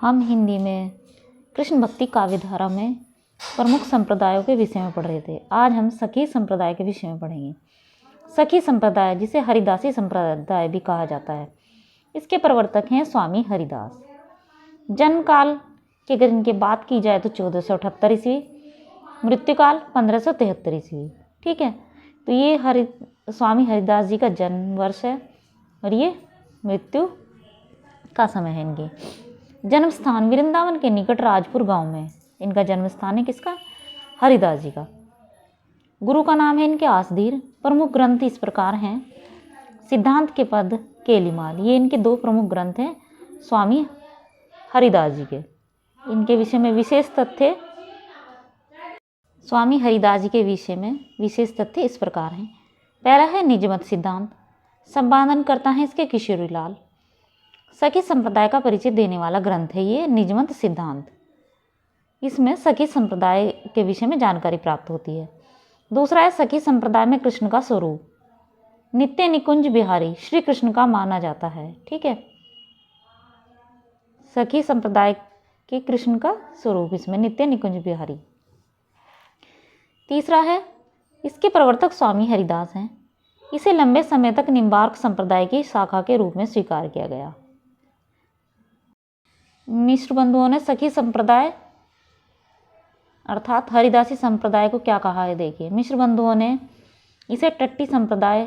हम हिंदी में कृष्ण भक्ति काव्य धारा में प्रमुख संप्रदायों के विषय में पढ़ रहे थे। आज हम सखी संप्रदाय के विषय में पढ़ेंगे। सखी संप्रदाय, जिसे हरिदासी संप्रदाय भी कहा जाता है, इसके प्रवर्तक हैं स्वामी हरिदास। जन्म काल की अगर इनकी बात की जाए तो 1478 ईस्वी, मृत्युकाल 1573 ईस्वी। ठीक है, तो ये स्वामी हरिदास जी का जन्म वर्ष है और ये मृत्यु का समय है इनके। जन्म स्थान वृंदावन के निकट राजपुर गांव में इनका जन्म स्थान है। किसका? हरिदास जी का। गुरु का नाम है इनके आसधीर। प्रमुख ग्रंथ इस प्रकार हैं। सिद्धांत के पद, केलीमाल, ये इनके दो प्रमुख ग्रंथ हैं स्वामी हरिदास जी के। इनके विषय में विशेष तथ्य, स्वामी हरिदास जी के विषय में विशेष तथ्य इस प्रकार हैं। पहला है निजमत सिद्धांत, संपादन करता है इसके किशोरी लाल। सखी संप्रदाय का परिचय देने वाला ग्रंथ है ये निजमत सिद्धांत। इसमें सखी संप्रदाय के विषय में जानकारी प्राप्त होती है। दूसरा है सखी संप्रदाय में कृष्ण का स्वरूप नित्य निकुंज बिहारी श्री कृष्ण का माना जाता है। ठीक है, सखी संप्रदाय के कृष्ण का स्वरूप इसमें नित्य निकुंज बिहारी। तीसरा है इसके प्रवर्तक स्वामी हरिदास हैं। इसे लंबे समय तक निम्बार्क संप्रदाय की शाखा के रूप में स्वीकार किया गया। मिश्र बंधुओं ने सखी संप्रदाय अर्थात हरिदासी संप्रदाय को क्या कहा है, देखिए। मिश्र बंधुओं ने इसे टट्टी संप्रदाय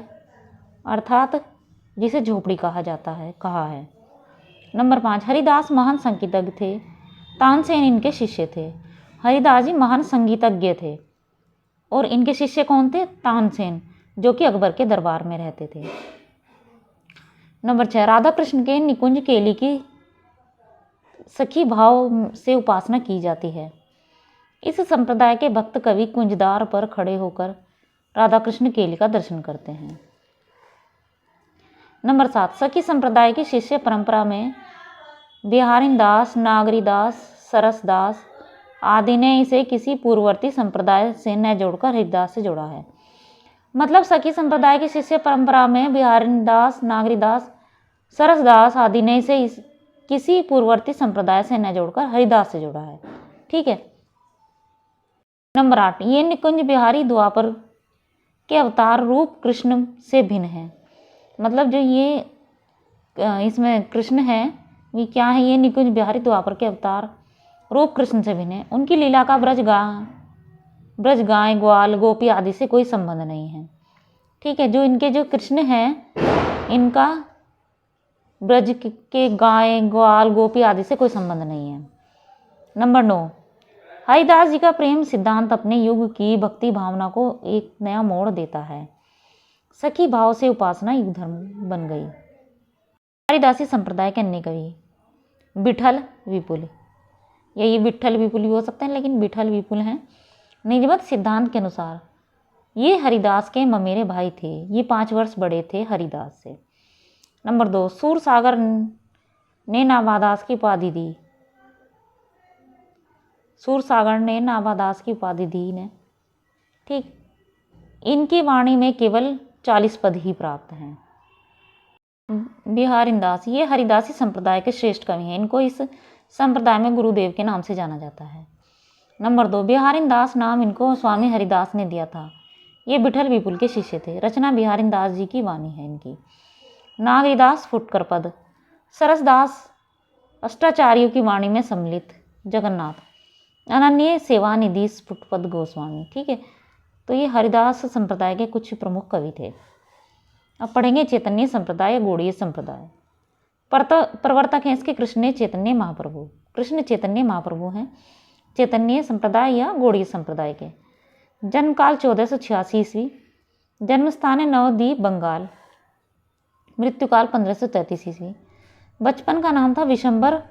अर्थात जिसे झोपड़ी कहा जाता है कहा है। नंबर 5, हरिदास महान संगीतज्ञ थे। तानसेन इनके शिष्य थे। हरिदास जी महान संगीतज्ञ थे और इनके शिष्य कौन थे? तानसेन, जो कि अकबर के दरबार में रहते थे। नंबर 6, राधा कृष्ण के निकुंज केली की सखी भाव से उपासना की जाती है। इस संप्रदाय के भक्त कवि कुंजदार पर खड़े होकर राधा कृष्ण केली का दर्शन करते हैं। नंबर 7, सखी संप्रदाय की शिष्य परंपरा में बिहारी दास, नागरी दास, सरस दास आदि ने इसे किसी पूर्ववर्ती संप्रदाय से न जोड़कर हरिदास से जोड़ा है। मतलब सखी संप्रदाय की शिष्य परंपरा में बिहारी दास, नागरी दास, सरस दास आदि ने इसे किसी पूर्ववर्ती संप्रदाय से न जोड़कर हरिदास से जोड़ा है। ठीक है। नंबर 8, ये निकुंज बिहारी द्वापर के अवतार रूप कृष्ण से भिन्न है। मतलब जो ये इसमें कृष्ण है ये क्या है? ये निकुंज बिहारी द्वापर के अवतार रूप कृष्ण से भिन्न है। उनकी लीला का ब्रज गाय, ग्वाल, गोपी आदि से कोई संबंध नहीं है। ठीक है, जो इनके जो कृष्ण हैं इनका ब्रज के गाय, ग्वाल, गोपी आदि से कोई संबंध नहीं है। नंबर 9, हरिदास जी का प्रेम सिद्धांत अपने युग की भक्ति भावना को एक नया मोड़ देता है। सखी भाव से उपासना युग धर्म बन गई। हरिदासी संप्रदाय के अन्य कवि विठल विपुल, ये विठल विपुल भी हो सकते हैं लेकिन विठल विपुल हैं। निजमत सिद्धांत के अनुसार ये हरिदास के ममेरे भाई थे। ये 5 वर्ष बड़े थे हरिदास से। नंबर 2, सूरसागर ने नाभादास की उपाधि दी। सूरसागर ने नाभादास की उपाधि दी ने। ठीक, इनकी वाणी में केवल 40 पद ही प्राप्त हैं। बिहारी दास, ये हरिदासी संप्रदाय के श्रेष्ठ कवि हैं। इनको इस संप्रदाय में गुरुदेव के नाम से जाना जाता है। नंबर 2, बिहारी दास नाम इनको स्वामी हरिदास ने दिया था। ये विठल विपुल के शिष्य थे। रचना बिहारी दास जी की वाणी है इनकी। नागरीदास फुटकर पद, सरसदास अष्टाचार्यों की वाणी में सम्मिलित, जगन्नाथ, अनन्य सेवानिधि स्फुटपद गोस्वामी। ठीक है, तो ये हरिदास संप्रदाय के कुछ प्रमुख कवि थे। अब पढ़ेंगे चैतन्य संप्रदाय या गौड़ीय संप्रदाय। प्रवर्तक हैं इसके कृष्ण चैतन्य महाप्रभु। कृष्ण चैतन्य महाप्रभु हैं चैतन्य संप्रदाय या गौड़ीय संप्रदाय के। जन्मकाल 1486 ईस्वी। जन्म स्थान है नवद्वीप, बंगाल। मृत्युकाल 1533 ईस्वी। बचपन का नाम था विशंबर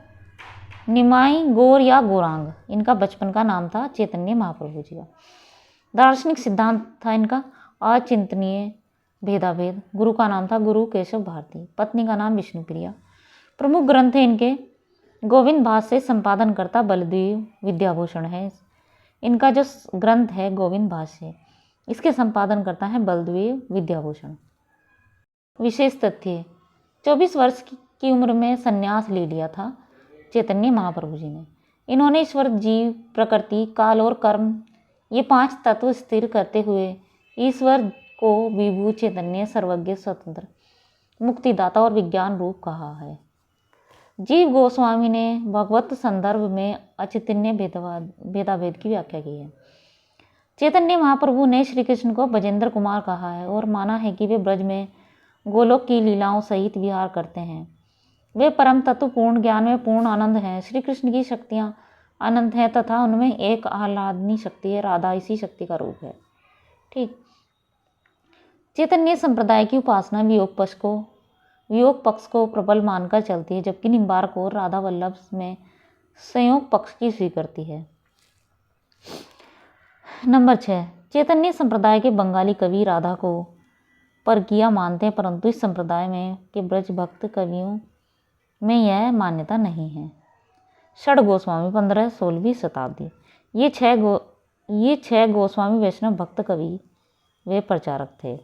निमाई गौर या गौरांग। इनका बचपन का नाम था चैतन्य महाप्रभु जी का। दार्शनिक सिद्धांत था इनका अचिंतनीय भेदाभेद। गुरु का नाम था गुरु केशव भारती। पत्नी का नाम विष्णुप्रिया। प्रमुख ग्रंथ है इनके गोविंद भाष्य, संपादनकर्ता बलदेव विद्याभूषण है। इनका जो ग्रंथ है गोविंद भाष्य, इसके संपादनकर्ता है बलदेव विद्याभूषण। विशेष तथ्य, 24 वर्ष की उम्र में संन्यास ले लिया था। चैतन्य महाप्रभु जी ने। इन्होंने ईश्वर, जीव, प्रकृति, काल और कर्म, ये 5 तत्व स्थिर करते हुए ईश्वर को विभू, चैतन्य, सर्वज्ञ, स्वतंत्र, मुक्तिदाता और विज्ञान रूप कहा है। जीव गोस्वामी ने भगवत संदर्भ में अचैतन्य भेदाभेद की व्याख्या की है। चैतन्य महाप्रभु ने श्री कृष्ण को ब्रजेंद्र कुमार कहा है और माना है कि वे ब्रज में गोलोक की लीलाओं सहित विहार करते हैं। वे परम तत्व, पूर्ण ज्ञान में पूर्ण आनंद हैं। श्री कृष्ण की शक्तियाँ अनंत हैं तथा उनमें एक आह्लादनी शक्ति है। राधा इसी शक्ति का रूप है। ठीक। चैतन्य संप्रदाय की उपासना वियोग पक्ष को प्रबल मानकर चलती है, जबकि निम्बार्क और राधा वल्लभ में संयोग पक्ष की स्वीकृति है। नंबर 6, चैतन्य संप्रदाय के बंगाली कवि राधा को परकिया मानते हैं, परंतु इस संप्रदाय में के ब्रज भक्त कवियों में यह मान्यता नहीं है। षड गोस्वामी 15-16वीं शताब्दी। ये छह गोस्वामी वैष्णव भक्त कवि वे प्रचारक थे।